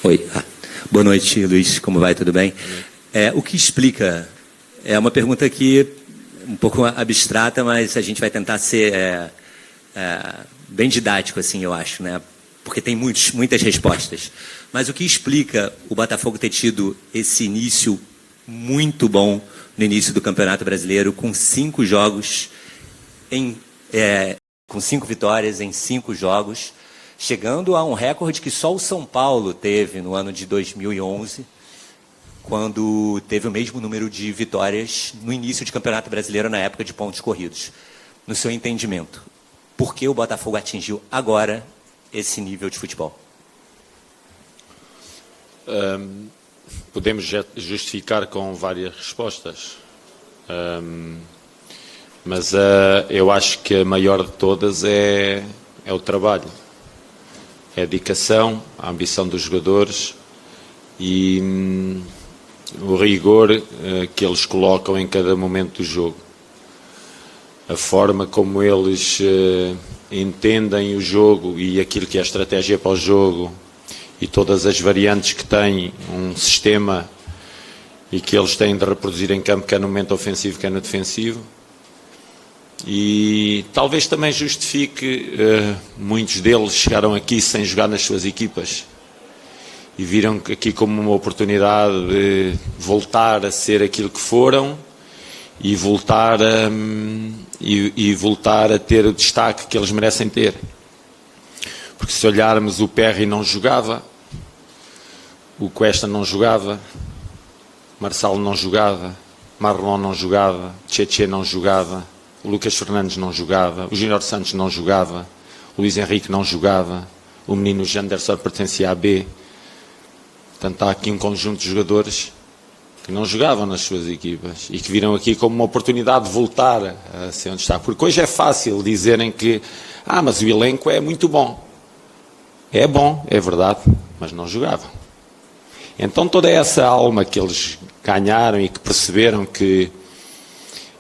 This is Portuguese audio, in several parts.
Oi. Boa noite, Luiz. Como vai? Tudo bem? O que explica... É uma pergunta que um pouco abstrata, mas a gente vai tentar ser bem didático, assim, eu acho, né? Porque tem muitas respostas. Mas o que explica o Botafogo ter tido esse início muito bom no início do Campeonato Brasileiro, com 5 jogos, com 5 vitórias em 5 jogos, chegando a um recorde que só o São Paulo teve no ano de 2011, quando teve o mesmo número de vitórias no início de Campeonato Brasileiro, na época de pontos corridos. No seu entendimento, por que o Botafogo atingiu agora esse nível de futebol? Podemos justificar com várias respostas, mas eu acho que a maior de todas é o trabalho, é a dedicação, a ambição dos jogadores e o rigor que eles colocam em cada momento do jogo. A forma como eles entendem o jogo e aquilo que é a estratégia para o jogo e todas as variantes que têm um sistema e que eles têm de reproduzir em campo, quer no momento ofensivo, quer no defensivo. E talvez também justifique, muitos deles chegaram aqui sem jogar nas suas equipas e viram aqui como uma oportunidade de voltar a ser aquilo que foram e voltar a ter o destaque que eles merecem ter. Porque se olharmos, o Perry não jogava, o Cuesta não jogava, Marçal não jogava, Marlon não jogava, Tchetché não jogava, o Lucas Fernandes não jogava, o Júnior Santos não jogava, o Luís Henrique não jogava, o menino Janderson pertencia à B. Portanto, há aqui um conjunto de jogadores que não jogavam nas suas equipas e que viram aqui como uma oportunidade de voltar a ser onde está. Porque hoje é fácil dizerem que mas o elenco é muito bom. É bom, é verdade, mas não jogavam. Então toda essa alma que eles ganharam e que perceberam que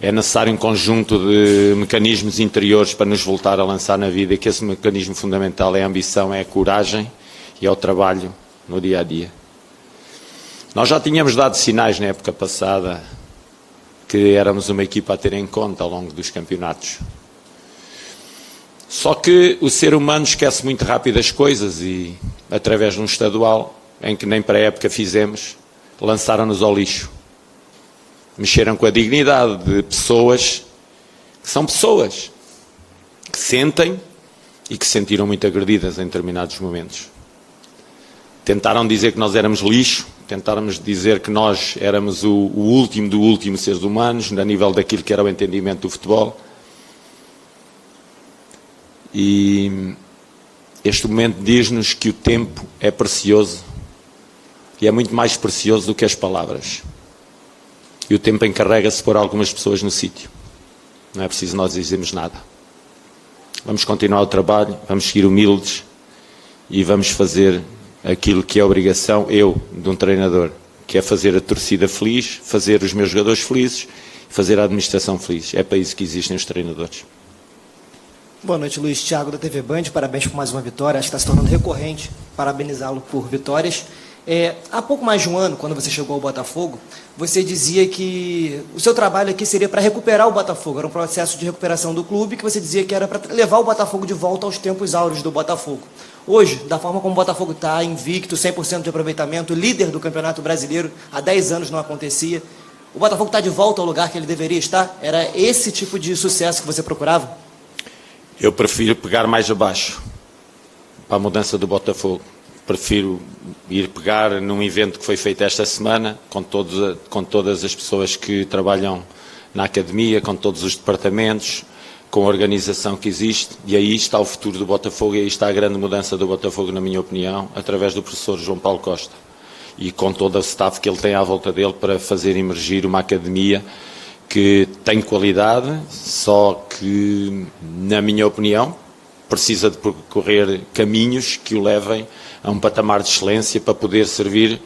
é necessário um conjunto de mecanismos interiores para nos voltar a lançar na vida, e que esse mecanismo fundamental é a ambição, é a coragem e é o trabalho no dia a dia. Nós já tínhamos dado sinais na época passada que éramos uma equipa a ter em conta ao longo dos campeonatos. Só que o ser humano esquece muito rápido as coisas e, através de um estadual, em que nem para a época fizemos, lançaram-nos ao lixo. Mexeram com a dignidade de pessoas que são pessoas, que sentem e que se sentiram muito agredidas em determinados momentos. Tentaram dizer que nós éramos lixo, tentaram dizer que nós éramos o último do último seres humanos, a nível daquilo que era o entendimento do futebol. E este momento diz-nos que o tempo é precioso e é muito mais precioso do que as palavras. E o tempo encarrega-se de pôr algumas pessoas no sítio. Não é preciso nós dizermos nada. Vamos continuar o trabalho, vamos seguir humildes e vamos fazer aquilo que é a obrigação, de um treinador, que é fazer a torcida feliz, fazer os meus jogadores felizes, fazer a administração feliz. É para isso que existem os treinadores. Boa noite, Luiz. Thiago, da TV Band. Parabéns por mais uma vitória. Acho que está se tornando recorrente parabenizá-lo por vitórias. Há pouco mais de um ano, quando você chegou ao Botafogo, você dizia que o seu trabalho aqui seria para recuperar o Botafogo. Era um processo de recuperação do clube que você dizia que era para levar o Botafogo de volta aos tempos áureos do Botafogo. Hoje, da forma como o Botafogo está, invicto, 100% de aproveitamento, líder do Campeonato Brasileiro, há 10 anos não acontecia, o Botafogo está de volta ao lugar que ele deveria estar? Era esse tipo de sucesso que você procurava? Eu prefiro pegar mais abaixo para a mudança do Botafogo. Prefiro ir pegar num evento que foi feito esta semana, com todas as pessoas que trabalham na academia, com todos os departamentos, com a organização que existe, e aí está o futuro do Botafogo, e aí está a grande mudança do Botafogo, na minha opinião, através do professor João Paulo Costa, e com todo o staff que ele tem à volta dele para fazer emergir uma academia que tem qualidade, só que, na minha opinião, precisa de percorrer caminhos que o levem a um patamar de excelência para poder servir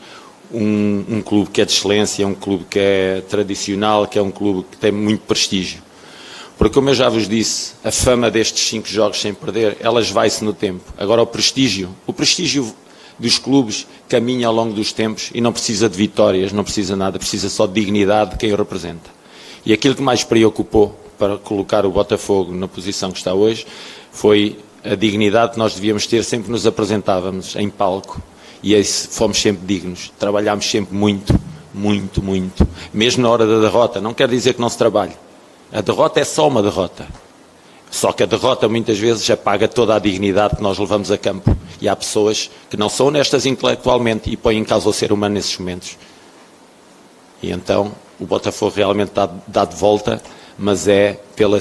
um clube que é de excelência, um clube que é tradicional, que é um clube que tem muito prestígio. Porque, como eu já vos disse, a fama destes 5 jogos sem perder, ela esvai-se no tempo. Agora o prestígio dos clubes caminha ao longo dos tempos e não precisa de vitórias, não precisa nada, precisa só de dignidade de quem o representa. E aquilo que mais preocupou para colocar o Botafogo na posição que está hoje foi a dignidade que nós devíamos ter sempre que nos apresentávamos em palco. E fomos sempre dignos, trabalhámos sempre muito, muito, muito. Mesmo na hora da derrota, não quer dizer que não se trabalhe. A derrota é só uma derrota. Só que a derrota muitas vezes apaga toda a dignidade que nós levamos a campo. E há pessoas que não são honestas intelectualmente e põem em causa o ser humano nesses momentos. E então o Botafogo realmente dá de volta, mas é pelo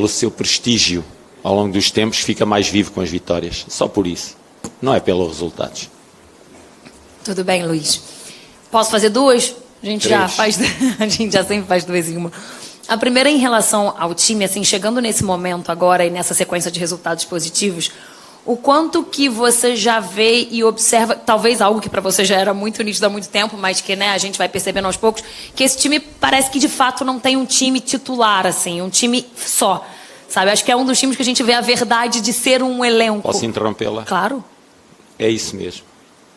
seu prestígio ao longo dos tempos, fica mais vivo com as vitórias. Só por isso. Não é pelos resultados. Tudo bem, Luiz. Posso fazer duas? A gente já sempre faz duas em uma. A primeira em relação ao time, assim, chegando nesse momento agora e nessa sequência de resultados positivos, o quanto que você já vê e observa, talvez algo que para você já era muito nítido há muito tempo, mas que, né, a gente vai percebendo aos poucos, que esse time parece que de fato não tem um time titular, assim, um time só, sabe? Acho que é um dos times que a gente vê a verdade de ser um elenco. Posso interrompê-la? Claro. É isso mesmo.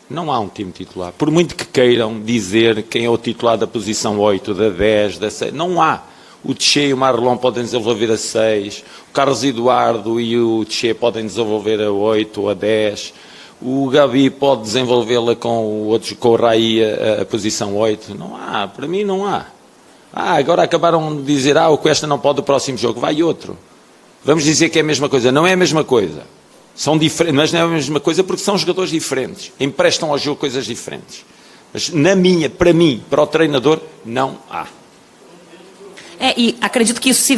Não há um time titular. Por muito que queiram dizer quem é o titular da posição 8, da 10, da 6, não há. O Tchê e o Marlon podem desenvolver a 6, o Carlos Eduardo e o Tchê podem desenvolver a 8 ou a 10, o Gabi pode desenvolvê-la com o Raí a posição 8. Não há, para mim não há. Agora acabaram de dizer, o Cuesta não pode o próximo jogo, vai outro. Vamos dizer que é a mesma coisa. Não é a mesma coisa. São diferentes, mas não é a mesma coisa porque são jogadores diferentes. Emprestam ao jogo coisas diferentes. Mas para mim, para o treinador, não há. E acredito que isso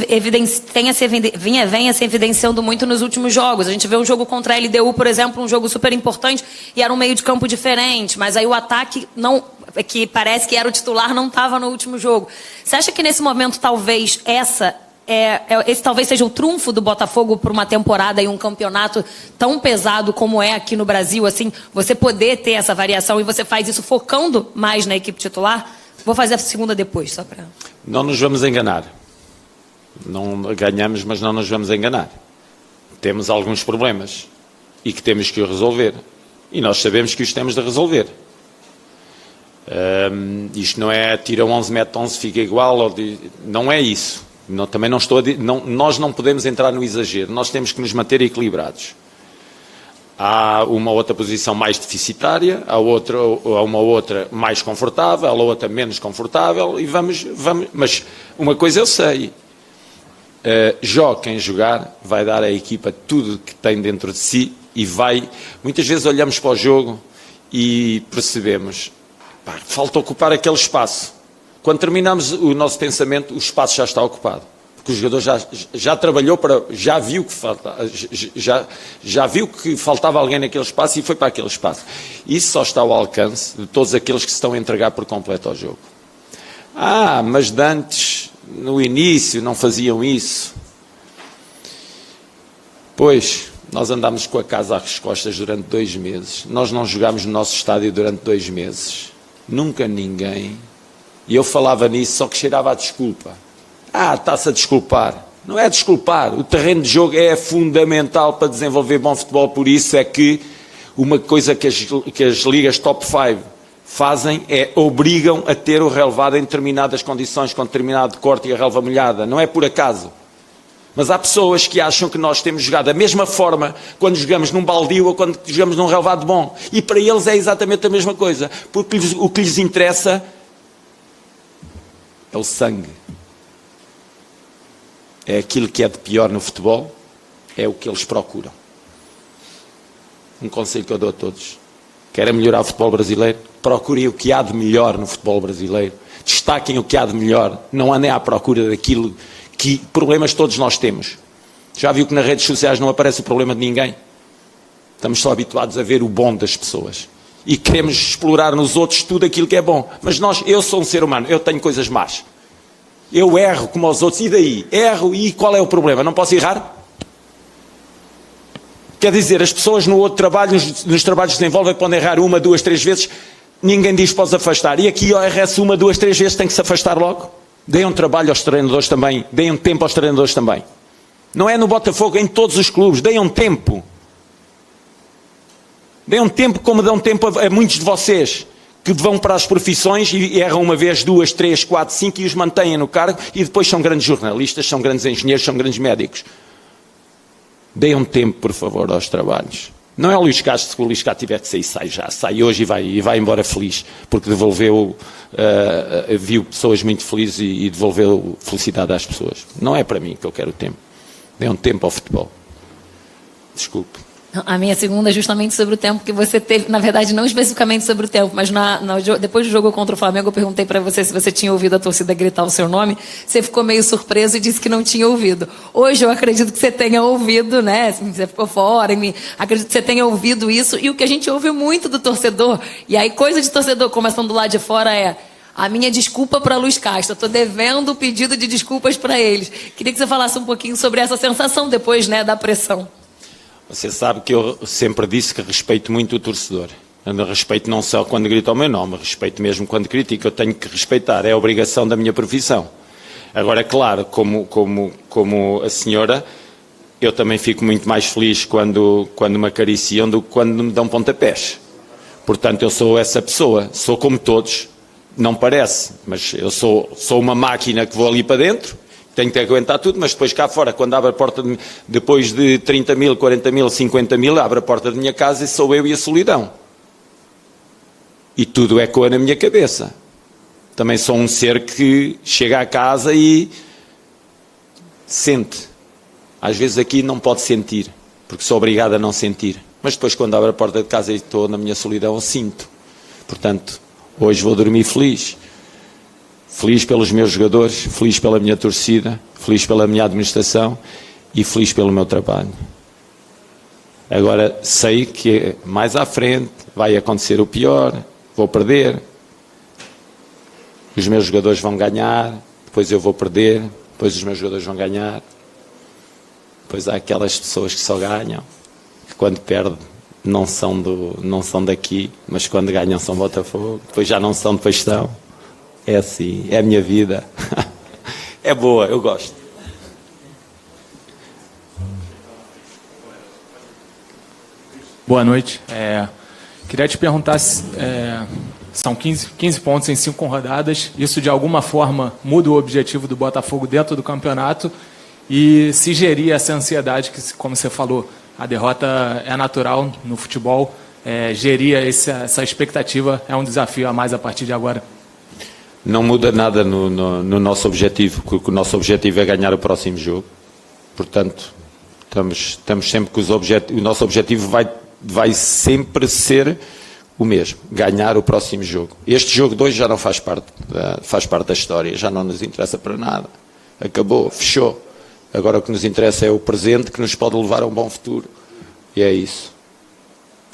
venha se evidenciando muito nos últimos jogos. A gente vê um jogo contra a LDU, por exemplo, um jogo super importante, e era um meio de campo diferente, mas aí o ataque, que parece que era o titular, não estava no último jogo. Você acha que nesse momento talvez esse talvez seja o trunfo do Botafogo por uma temporada e um campeonato tão pesado como é aqui no Brasil, assim, você poder ter essa variação e você faz isso focando mais na equipe titular? Vou fazer a segunda depois, só para... Não nos vamos enganar. Não ganhamos, mas não nos vamos enganar. Temos alguns problemas e que temos que resolver. E nós sabemos que os temos de resolver. Isto não é tira 11, mete 11, fica igual. Não é isso. Também não estou nós não podemos entrar no exagero. Nós temos que nos manter equilibrados. Há uma outra posição mais deficitária, há uma outra mais confortável, há outra menos confortável, e vamos. Mas uma coisa eu sei, jogue quem jogar, vai dar à equipa tudo que tem dentro de si e vai... Muitas vezes olhamos para o jogo e percebemos, falta ocupar aquele espaço. Quando terminamos o nosso pensamento, o espaço já está ocupado. Que o jogador já trabalhou já viu que faltava alguém naquele espaço e foi para aquele espaço. Isso só está ao alcance de todos aqueles que se estão a entregar por completo ao jogo. Mas de antes, no início, não faziam isso. Pois, nós andámos com a casa às costas durante 2 meses. Nós não jogámos no nosso estádio durante 2 meses. Nunca ninguém. E eu falava nisso, só que cheirava a desculpa. Está-se a desculpar. Não é desculpar. O terreno de jogo é fundamental para desenvolver bom futebol. Por isso é que uma coisa que as ligas top 5 fazem é obrigam a ter o relevado em determinadas condições, com determinado corte e a relva molhada. Não é por acaso. Mas há pessoas que acham que nós temos jogado da mesma forma quando jogamos num baldio ou quando jogamos num relvado bom. E para eles é exatamente a mesma coisa. Porque o que lhes interessa é o sangue. É aquilo que é de pior no futebol, é o que eles procuram. Um conselho que eu dou a todos. Querem melhorar o futebol brasileiro? Procurem o que há de melhor no futebol brasileiro. Destaquem o que há de melhor. Não andem à procura daquilo que problemas todos nós temos. Já viu que nas redes sociais não aparece o problema de ninguém? Estamos só habituados a ver o bom das pessoas. E queremos explorar nos outros tudo aquilo que é bom. Mas eu sou um ser humano, eu tenho coisas más. Eu erro como os outros, e daí? Erro, e qual é o problema? Não posso errar? Quer dizer, as pessoas no outro trabalho, nos trabalhos que desenvolvem, podem errar 1, 2, 3 vezes, ninguém diz para os afastar. E aqui o RS 1, 2, 3 vezes tem que se afastar logo? Deem um trabalho aos treinadores também, deem um tempo aos treinadores também. Não é no Botafogo, é em todos os clubes, deem um tempo. Deem um tempo como dão tempo a muitos de vocês, que vão para as profissões e erram uma vez, 2, 3, 4, 5 e os mantêm no cargo e depois são grandes jornalistas, são grandes engenheiros, são grandes médicos. Deem um tempo, por favor, aos trabalhos. Não é o Luís Castro, se o Luís Castro tiver que sair, sai hoje e vai embora feliz, porque devolveu, viu pessoas muito felizes e devolveu felicidade às pessoas. Não é para mim que eu quero o tempo. Deem um tempo ao futebol. Desculpe. A minha segunda é justamente sobre o tempo que você teve, na verdade não especificamente sobre o tempo, mas depois do jogo contra o Flamengo eu perguntei para você se você tinha ouvido a torcida gritar o seu nome, você ficou meio surpreso e disse que não tinha ouvido. Hoje eu acredito que você tenha ouvido, né, você ficou fora, acredito que você tenha ouvido isso, e o que a gente ouve muito do torcedor, e aí coisa de torcedor começando do lado de fora é: a minha desculpa para Luís Castro, eu estou devendo o pedido de desculpas para eles. Queria que você falasse um pouquinho sobre essa sensação depois, né, da pressão. Você sabe que eu sempre disse que respeito muito o torcedor. Eu respeito não só quando grita o meu nome, respeito mesmo quando critica. Eu tenho que respeitar, é a obrigação da minha profissão. Agora, é claro, como a senhora, eu também fico muito mais feliz quando me acariciam do que quando me dão pontapés. Portanto, eu sou essa pessoa, sou como todos, não parece, mas eu sou uma máquina que vou ali para dentro. Tenho que aguentar tudo, mas depois cá fora, quando abre a porta, depois de 30 mil, 40 mil, 50 mil, abre a porta da minha casa e sou eu e a solidão. E tudo ecoa na minha cabeça. Também sou um ser que chega à casa e sente. Às vezes aqui não pode sentir, porque sou obrigado a não sentir. Mas depois quando abre a porta de casa e estou na minha solidão, eu sinto. Portanto, hoje vou dormir feliz. Feliz pelos meus jogadores, feliz pela minha torcida, feliz pela minha administração e feliz pelo meu trabalho. Agora sei que mais à frente vai acontecer o pior, vou perder, os meus jogadores vão ganhar, depois eu vou perder, depois os meus jogadores vão ganhar, depois há aquelas pessoas que só ganham, que quando perdem não são daqui, mas quando ganham são Botafogo, depois já não são, depois estão. É assim, é a minha vida. É boa, eu gosto. Boa noite. Queria te perguntar se são 15 pontos em 5 rodadas. Isso, de alguma forma, muda o objetivo do Botafogo dentro do campeonato e se gerir essa ansiedade que, como você falou, a derrota é natural no futebol. Gerir essa expectativa é um desafio a mais a partir de agora. Não muda nada no nosso objetivo, porque o nosso objetivo é ganhar o próximo jogo. Portanto, estamos sempre com o nosso objetivo vai sempre ser o mesmo, ganhar o próximo jogo. Este jogo de hoje já não faz parte da história, já não nos interessa para nada. Acabou, fechou. Agora o que nos interessa é o presente, que nos pode levar a um bom futuro. E é isso.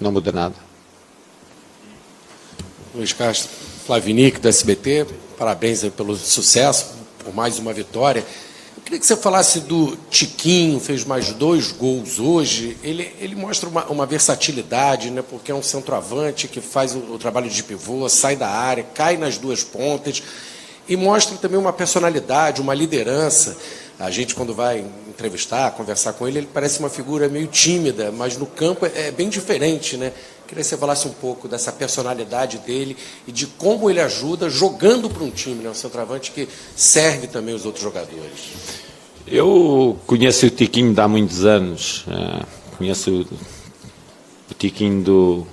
Não muda nada. Luís Castro, Flávio Nick, do SBT, parabéns pelo sucesso, por mais uma vitória. Eu queria que você falasse do Tiquinho, fez mais 2 gols hoje. Ele mostra uma versatilidade, né, porque é um centroavante que faz o trabalho de pivô, sai da área, cai nas 2 pontas e mostra também uma personalidade, uma liderança. A gente, quando vai entrevistar, conversar com ele parece uma figura meio tímida, mas no campo é bem diferente, né? Queria que você falasse um pouco dessa personalidade dele e de como ele ajuda jogando para um time, né? Um centroavante que serve também os outros jogadores. Eu conheço o Tiquinho de há muitos anos. Conheço o Tiquinho do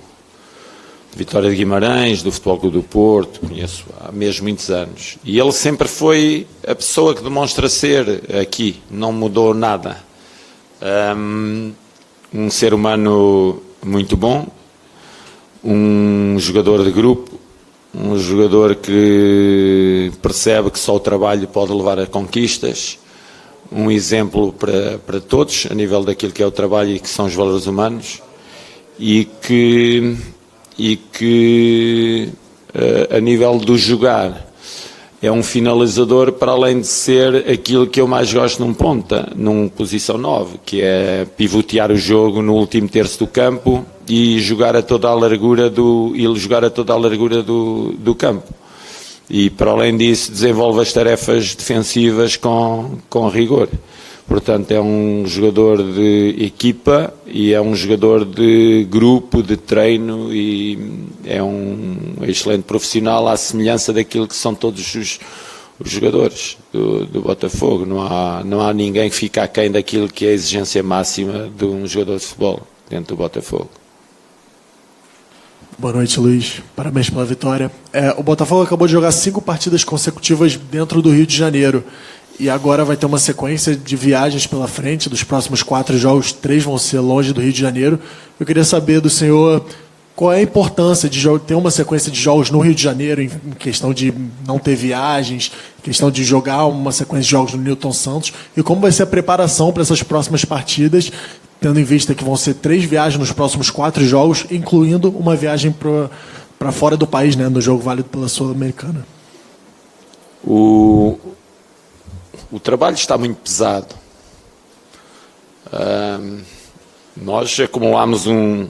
Vitória de Guimarães, do Futebol Clube do Porto, conheço há mesmo muitos anos. E ele sempre foi a pessoa que demonstra ser aqui, não mudou nada. Um ser humano muito bom, um jogador de grupo, um jogador que percebe que só o trabalho pode levar a conquistas, um exemplo para todos, a nível daquilo que é o trabalho e que são os valores humanos, e que a nível do jogar é um finalizador, para além de ser aquilo que eu mais gosto num ponta, num posição 9, que é pivotear o jogo no último terço do campo e jogar a toda a largura do campo. E para além disso desenvolve as tarefas defensivas com rigor. Portanto, é um jogador de equipa e é um jogador de grupo, de treino, e é um excelente profissional à semelhança daquilo que são todos os jogadores do Botafogo. Não há ninguém que fique aquém daquilo que é a exigência máxima de um jogador de futebol dentro do Botafogo. Boa noite, Luiz. Parabéns pela vitória. O Botafogo acabou de jogar 5 partidas consecutivas dentro do Rio de Janeiro. E agora vai ter uma sequência de viagens pela frente. Dos próximos 4 jogos, 3 vão ser longe do Rio de Janeiro. Eu queria saber do senhor qual é a importância de ter uma sequência de jogos no Rio de Janeiro, em questão de não ter viagens, em questão de jogar uma sequência de jogos no Newton Santos, e como vai ser a preparação para essas próximas partidas, tendo em vista que vão ser 3 viagens nos próximos 4 jogos, incluindo uma viagem para fora do país, né, no jogo válido pela Sul-Americana. O trabalho está muito pesado. Nós acumulámos um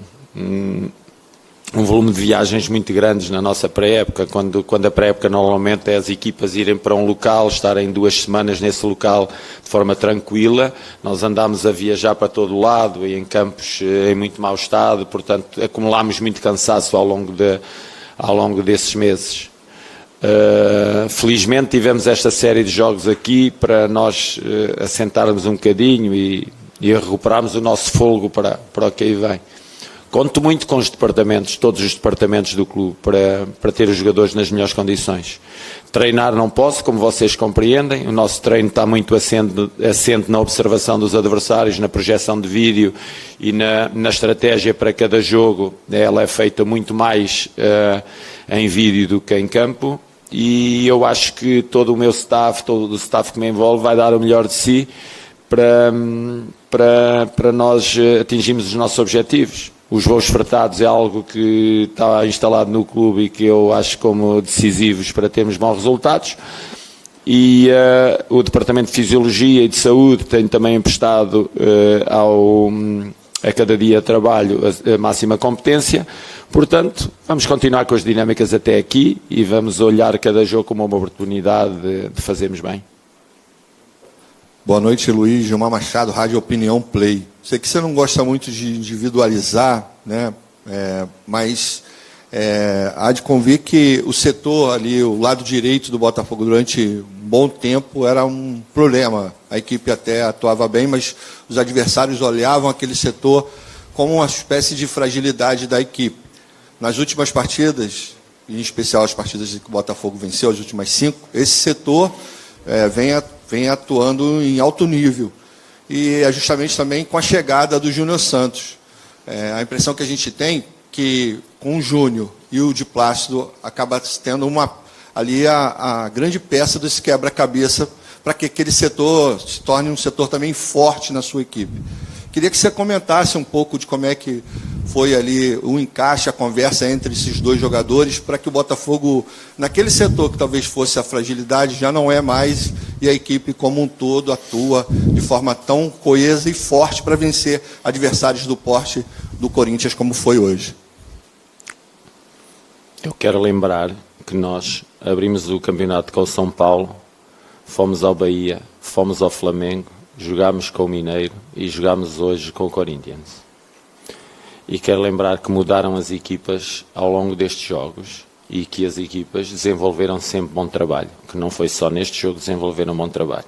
volume de viagens muito grandes na nossa pré-época, quando a pré-época normalmente é as equipas irem para um local, estarem 2 semanas nesse local de forma tranquila. Nós andámos a viajar para todo lado e em campos em muito mau estado, portanto acumulámos muito cansaço ao longo desses meses. Felizmente tivemos esta série de jogos aqui para nós assentarmos um bocadinho e recuperarmos o nosso fôlego para o que aí vem. Conto muito com os departamentos, todos os departamentos do clube, para ter os jogadores nas melhores condições. Treinar não posso, como vocês compreendem. O nosso treino está muito assente na observação dos adversários, na projeção de vídeo e na estratégia para cada jogo. Ela é feita muito mais em vídeo do que em campo. E eu acho que todo o meu staff, todo o staff que me envolve, vai dar o melhor de si para nós atingirmos os nossos objetivos. Os voos fretados é algo que está instalado no clube e que eu acho como decisivos para termos bons resultados. E o Departamento de Fisiologia e de Saúde tem também emprestado a cada dia de trabalho a máxima competência. Portanto, vamos continuar com as dinâmicas até aqui e vamos olhar cada jogo como uma oportunidade de fazermos bem. Boa noite, Luiz. Gilmar Machado, Rádio Opinião Play. Sei que você não gosta muito de individualizar, né? Mas há de convir que o setor ali, o lado direito do Botafogo, durante um bom tempo, era um problema. A equipe até atuava bem, mas os adversários olhavam aquele setor como uma espécie de fragilidade da equipe. Nas últimas partidas, em especial as partidas que o Botafogo venceu, as últimas 5, esse setor vem atuando em alto nível. E é justamente também com a chegada do Júnior Santos. A impressão que a gente tem que com o Júnior e o de Plácido acaba tendo ali a grande peça desse quebra-cabeça para que aquele setor se torne um setor também forte na sua equipe. Queria que você comentasse um pouco de como é que foi ali o encaixe, a conversa entre esses 2 jogadores, para que o Botafogo, naquele setor que talvez fosse a fragilidade, já não é mais, e a equipe como um todo atua de forma tão coesa e forte para vencer adversários do porte do Corinthians, como foi hoje. Eu quero lembrar que nós abrimos o campeonato com o São Paulo, fomos ao Bahia, fomos ao Flamengo, jogámos com o Mineiro e jogámos hoje com o Corinthians. E quero lembrar que mudaram as equipas ao longo destes jogos e que as equipas desenvolveram sempre bom trabalho, que não foi só neste jogo, desenvolveram bom trabalho.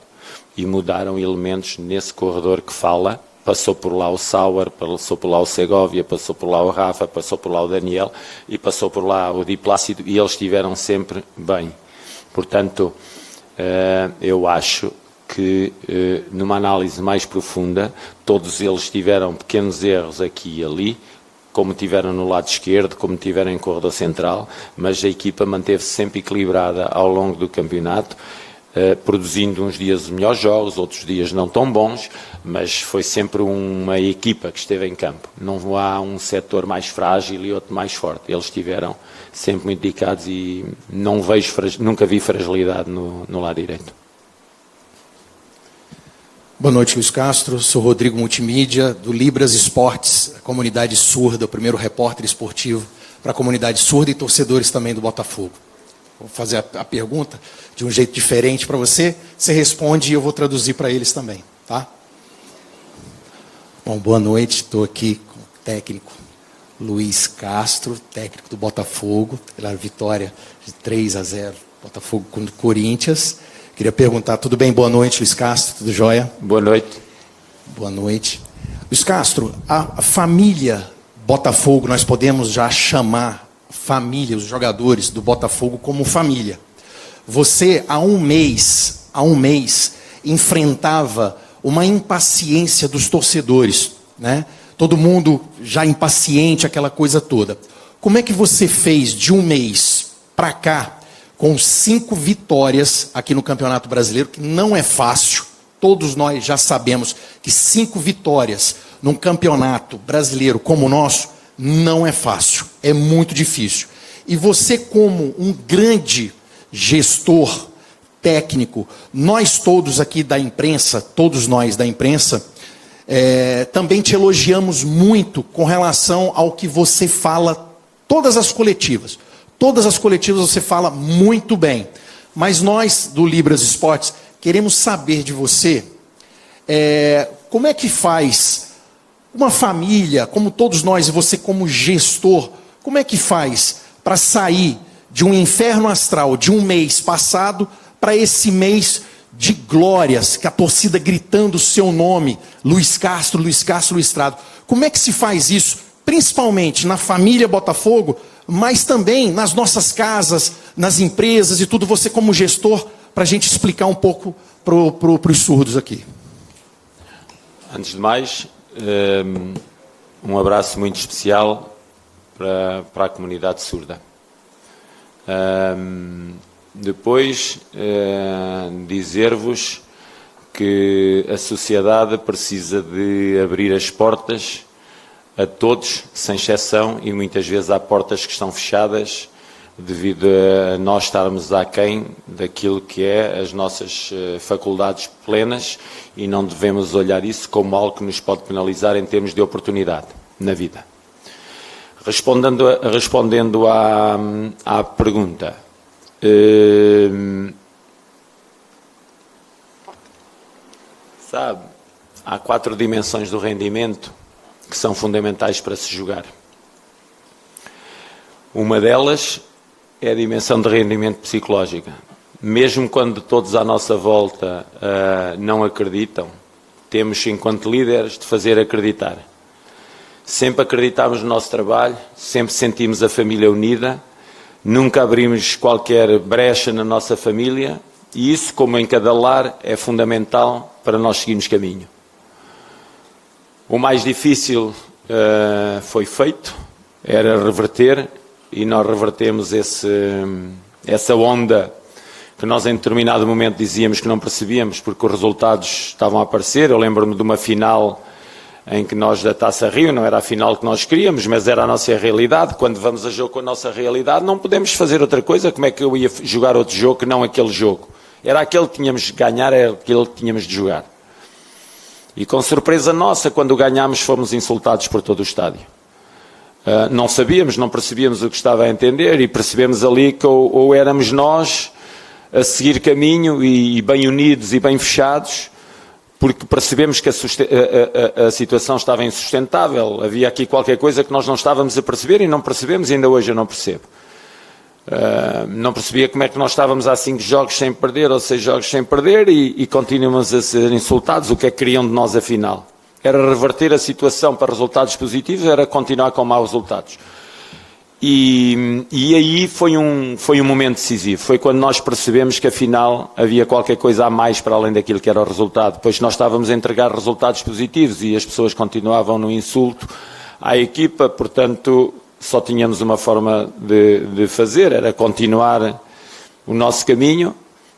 E mudaram elementos nesse corredor que fala. Passou por lá o Sauer, passou por lá o Segovia, passou por lá o Rafa, passou por lá o Daniel e passou por lá o Di Plácido, e eles estiveram sempre bem. Portanto, eu acho que numa análise mais profunda, todos eles tiveram pequenos erros aqui e ali, como tiveram no lado esquerdo, como tiveram em corredor central, mas a equipa manteve-se sempre equilibrada ao longo do campeonato, produzindo uns dias melhores jogos, outros dias não tão bons, mas foi sempre uma equipa que esteve em campo. Não há um setor mais frágil e outro mais forte. Eles estiveram sempre muito dedicados e nunca vi fragilidade no lado direito. Boa noite, Luiz Castro. Sou Rodrigo Multimídia, do Libras Esportes, a comunidade surda, o primeiro repórter esportivo para a comunidade surda e torcedores também do Botafogo. Vou fazer a pergunta de um jeito diferente para você, você responde e eu vou traduzir para eles também. tá? Bom, boa noite, estou aqui com o técnico Luiz Castro, técnico do Botafogo, pela vitória de 3-0, Botafogo contra o Corinthians. Queria perguntar, tudo bem? Boa noite, Luiz Castro, tudo jóia? Boa noite. Boa noite. Luiz Castro, a família Botafogo, nós podemos já chamar família, os jogadores do Botafogo como família. Você, há um mês, enfrentava uma impaciência dos torcedores, né? Todo mundo já impaciente, aquela coisa toda. Como é que você fez de um mês para cá, com 5 vitórias aqui no Campeonato Brasileiro, que não é fácil, todos nós já sabemos que 5 vitórias num campeonato brasileiro como o nosso, não é fácil, é muito difícil. E você, como um grande gestor técnico, nós todos aqui da imprensa, todos nós da imprensa, também te elogiamos muito com relação ao que você fala, todas as coletivas você fala muito bem. Mas nós, do Libras Esportes, queremos saber de você, como é que faz uma família, como todos nós, e você como gestor, como é que faz para sair de um inferno astral de um mês passado para esse mês de glórias, que a torcida gritando o seu nome, Luiz Castro, Luiz Castro, Luiz Estrado. Como é que se faz isso, principalmente na família Botafogo, mas também nas nossas casas, nas empresas e tudo, você como gestor, para a gente explicar um pouco para os surdos aqui. Antes de mais, um abraço muito especial para a comunidade surda. Depois, dizer-vos que a sociedade precisa de abrir as portas a todos, sem exceção, e muitas vezes há portas que estão fechadas devido a nós estarmos aquém daquilo que é as nossas faculdades plenas, e não devemos olhar isso como algo que nos pode penalizar em termos de oportunidade na vida. Respondendo à pergunta, sabe, há 4 dimensões do rendimento que são fundamentais para se jogar. Uma delas é a dimensão de rendimento psicológica. Mesmo quando todos à nossa volta não acreditam, temos, enquanto líderes, de fazer acreditar. Sempre acreditamos no nosso trabalho, sempre sentimos a família unida, nunca abrimos qualquer brecha na nossa família, e isso, como em cada lar, é fundamental para nós seguirmos caminho. O mais difícil foi feito, era reverter, e nós revertemos essa onda que nós em determinado momento dizíamos que não percebíamos, porque os resultados estavam a aparecer. Eu lembro-me de uma final em que nós, da Taça Rio, não era a final que nós queríamos, mas era a nossa realidade. Quando vamos a jogo com a nossa realidade, não podemos fazer outra coisa. Como é que eu ia jogar outro jogo que não aquele jogo? Era aquele que tínhamos de ganhar, era aquele que tínhamos de jogar. E com surpresa nossa, quando ganhámos, fomos insultados por todo o estádio. Não sabíamos, não percebíamos o que estava a entender, e percebemos ali que ou éramos nós a seguir caminho e bem unidos e bem fechados, porque percebemos que a situação estava insustentável. Havia aqui qualquer coisa que nós não estávamos a perceber e não percebemos, e ainda hoje eu não percebo. Não percebia como é que nós estávamos há 5 jogos sem perder ou 6 jogos sem perder e continuamos a ser insultados. O que é que queriam de nós afinal? Era reverter a situação para resultados positivos, era continuar com maus resultados. E aí foi um momento decisivo. Foi quando nós percebemos que afinal havia qualquer coisa a mais para além daquilo que era o resultado. Pois nós estávamos a entregar resultados positivos e as pessoas continuavam no insulto à equipa, portanto só tínhamos uma forma de fazer, era continuar o nosso caminho,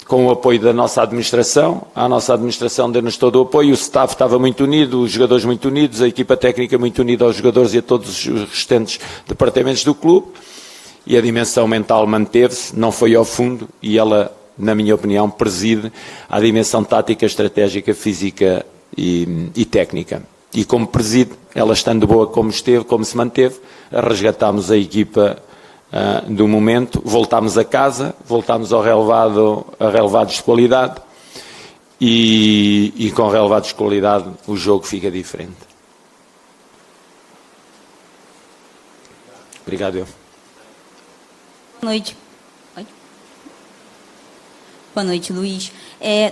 com o apoio da nossa administração. A nossa administração deu-nos todo o apoio, o staff estava muito unido, os jogadores muito unidos, a equipa técnica muito unida aos jogadores e a todos os restantes departamentos do clube, e a dimensão mental manteve-se, não foi ao fundo, e ela, na minha opinião, preside à dimensão tática, estratégica, física e técnica. E como preside, ela estando boa como esteve, como se manteve, resgatámos a equipa do momento, voltámos a casa, voltámos a relevados de qualidade, e com relevada escolaridade o jogo fica diferente. Obrigado, eu. Boa noite. Boa noite, Luiz.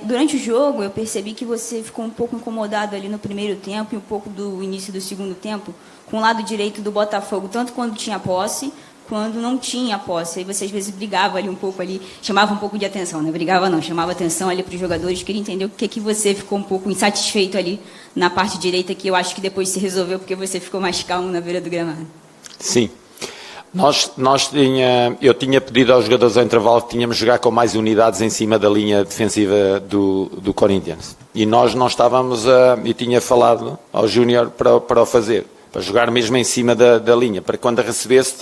Durante o jogo, eu percebi que você ficou um pouco incomodado ali no primeiro tempo e um pouco do início do segundo tempo com o lado direito do Botafogo, tanto quando tinha posse, quando não tinha posse. Aí você, às vezes, brigava ali um pouco, chamava um pouco de atenção, né? Brigava não, chamava atenção ali para os jogadores. Queria entender o que você ficou um pouco insatisfeito ali na parte direita, que eu acho que depois se resolveu porque você ficou mais calmo na beira do gramado. Sim. Eu tinha pedido aos jogadores ao intervalo que tínhamos de jogar com mais unidades em cima da linha defensiva do Corinthians. E nós não estávamos e tinha falado ao Júnior para o fazer, para jogar mesmo em cima da linha, para quando a recebesse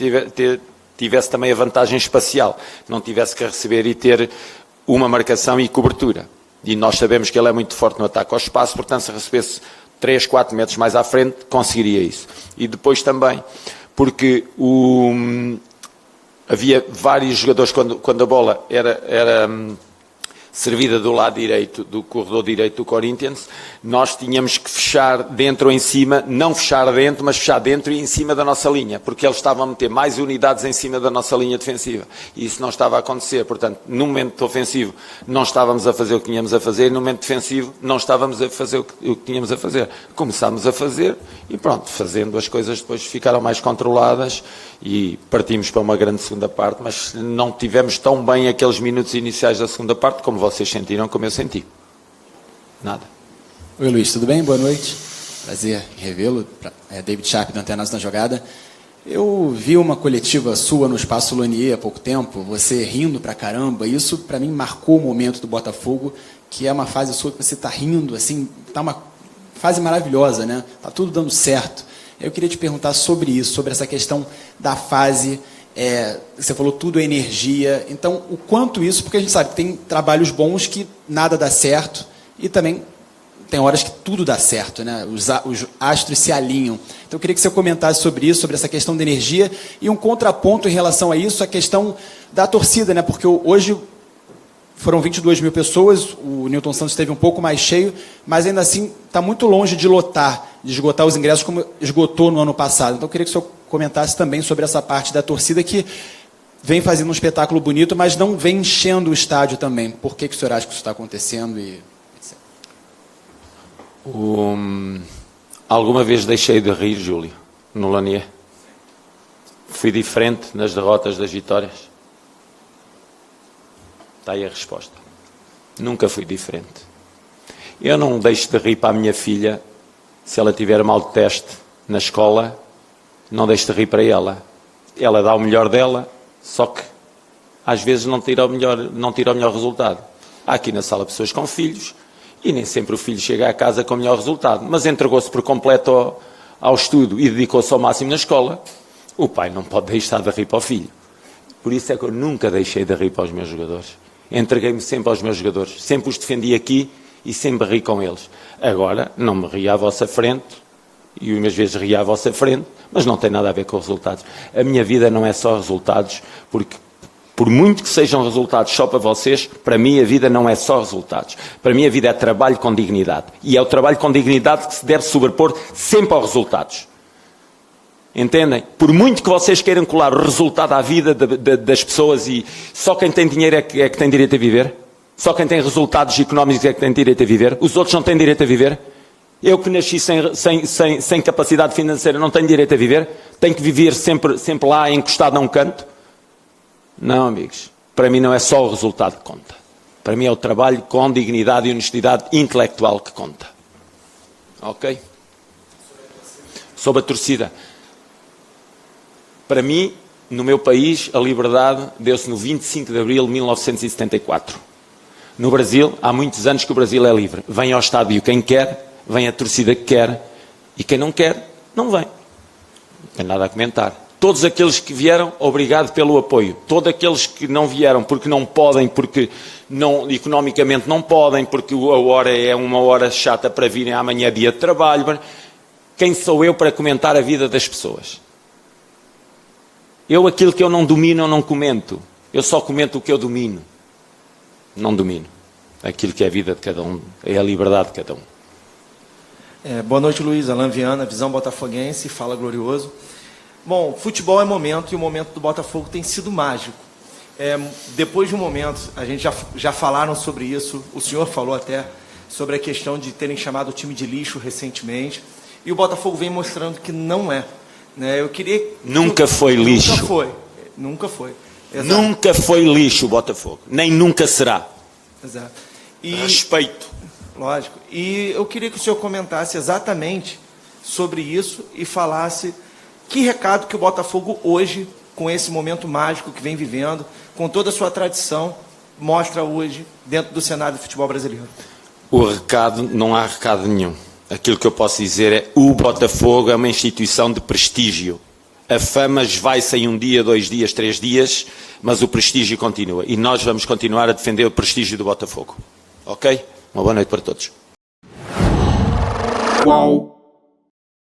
tivesse também a vantagem espacial, não tivesse que receber e ter uma marcação e cobertura. E nós sabemos que ele é muito forte no ataque ao espaço, portanto se recebesse 3, 4 metros mais à frente, conseguiria isso. E depois também, porque havia vários jogadores, quando a bola era servida do lado direito, do corredor direito do Corinthians, nós tínhamos que fechar dentro ou em cima, não fechar dentro, mas fechar dentro e em cima da nossa linha, porque eles estavam a meter mais unidades em cima da nossa linha defensiva, e isso não estava a acontecer. Portanto, no momento ofensivo não estávamos a fazer o que tínhamos a fazer, e no momento defensivo não estávamos a fazer o que tínhamos a fazer. Começámos a fazer, e pronto, fazendo as coisas depois ficaram mais controladas, e partimos para uma grande segunda parte, mas não tivemos tão bem aqueles minutos iniciais da segunda parte, como vocês sentiram, como eu senti. Nada. Oi, Luiz, tudo bem? Boa noite. Prazer em revê-lo. David Sharp, da Antenas na Jogada. Eu vi uma coletiva sua no Espaço Lonier há pouco tempo, você rindo pra caramba. Isso, para mim, marcou o momento do Botafogo, que é uma fase sua que você está rindo, assim, tá uma fase maravilhosa, né? Tá tudo dando certo. Eu queria te perguntar sobre isso, sobre essa questão da fase. Você falou tudo é energia. Então, o quanto isso, porque a gente sabe que tem trabalhos bons que nada dá certo e também tem horas que tudo dá certo, né? Os astros se alinham. Então, eu queria que você comentasse sobre isso, sobre essa questão da energia e um contraponto em relação a isso, a questão da torcida, né? Porque hoje foram 22 mil pessoas, o Newton Santos esteve um pouco mais cheio, mas ainda assim está muito longe de lotar, de esgotar os ingressos como esgotou no ano passado. Então eu queria que o senhor comentasse também sobre essa parte da torcida que vem fazendo um espetáculo bonito, mas não vem enchendo o estádio também. Por que o senhor acha que isso está acontecendo? Alguma vez deixei de rir, Júlio, no Lanier? Fui diferente nas derrotas das vitórias? Está aí a resposta. Nunca fui diferente. Eu não deixo de rir para a minha filha se ela tiver mal de teste na escola, não deixo de rir para ela. Ela dá o melhor dela, só que às vezes não tira o melhor resultado. Há aqui na sala pessoas com filhos e nem sempre o filho chega à casa com o melhor resultado, mas entregou-se por completo ao estudo e dedicou-se ao máximo na escola. O pai não pode deixar de rir para o filho. Por isso é que eu nunca deixei de rir para os meus jogadores. Entreguei-me sempre aos meus jogadores, sempre os defendi aqui e sempre ri com eles. Agora, não me ri à vossa frente, e umas vezes ri à vossa frente, mas não tem nada a ver com resultados. A minha vida não é só resultados, porque por muito que sejam resultados só para vocês, para mim a vida não é só resultados. Para mim a vida é trabalho com dignidade. E é o trabalho com dignidade que se deve sobrepor sempre aos resultados. Entendem? Por muito que vocês queiram colar o resultado à vida das pessoas e só quem tem dinheiro é que tem direito a viver? Só quem tem resultados económicos é que tem direito a viver? Os outros não têm direito a viver? Eu que nasci sem capacidade financeira não tenho direito a viver? Tenho que viver sempre lá encostado a um canto? Não, amigos. Para mim não é só o resultado que conta. Para mim é o trabalho com dignidade e honestidade intelectual que conta. Ok? Sobre a torcida. Para mim, no meu país, a liberdade deu-se no 25 de abril de 1974. No Brasil, há muitos anos que o Brasil é livre. Vem ao estádio quem quer, vem a torcida que quer, e quem não quer, não vem. Não tem nada a comentar. Todos aqueles que vieram, obrigado pelo apoio. Todos aqueles que não vieram porque não podem, porque não, economicamente não podem, porque a hora é uma hora chata para virem, amanhã é dia de trabalho. Quem sou eu para comentar a vida das pessoas? Eu, aquilo que eu não domino, eu não comento. Eu só comento o que eu domino. Não domino. aquilo que é a vida de cada um, é a liberdade de cada um. Boa noite, Luiz. Alain Viana, Visão Botafoguense, Fala Glorioso. Bom, futebol é momento e o momento do Botafogo tem sido mágico. Depois de um momento, a gente já falaram sobre isso, o senhor falou até sobre a questão de terem chamado o time de lixo recentemente, e o Botafogo vem mostrando que não é. Né? Eu queria... Nunca foi lixo. Nunca foi. Exato. Nunca foi lixo o Botafogo, nem nunca será. Exato. Respeito. Lógico. E eu queria que o senhor comentasse exatamente sobre isso e falasse que recado que o Botafogo hoje, com esse momento mágico que vem vivendo, com toda a sua tradição, mostra hoje dentro do cenário do futebol brasileiro. O recado, não há recado nenhum. Aquilo que eu posso dizer é o Botafogo é uma instituição de prestígio. A fama vai-se em 1 dia, 2 dias, 3 dias, mas o prestígio continua. E nós vamos continuar a defender o prestígio do Botafogo. Ok? Uma boa noite para todos. Qual?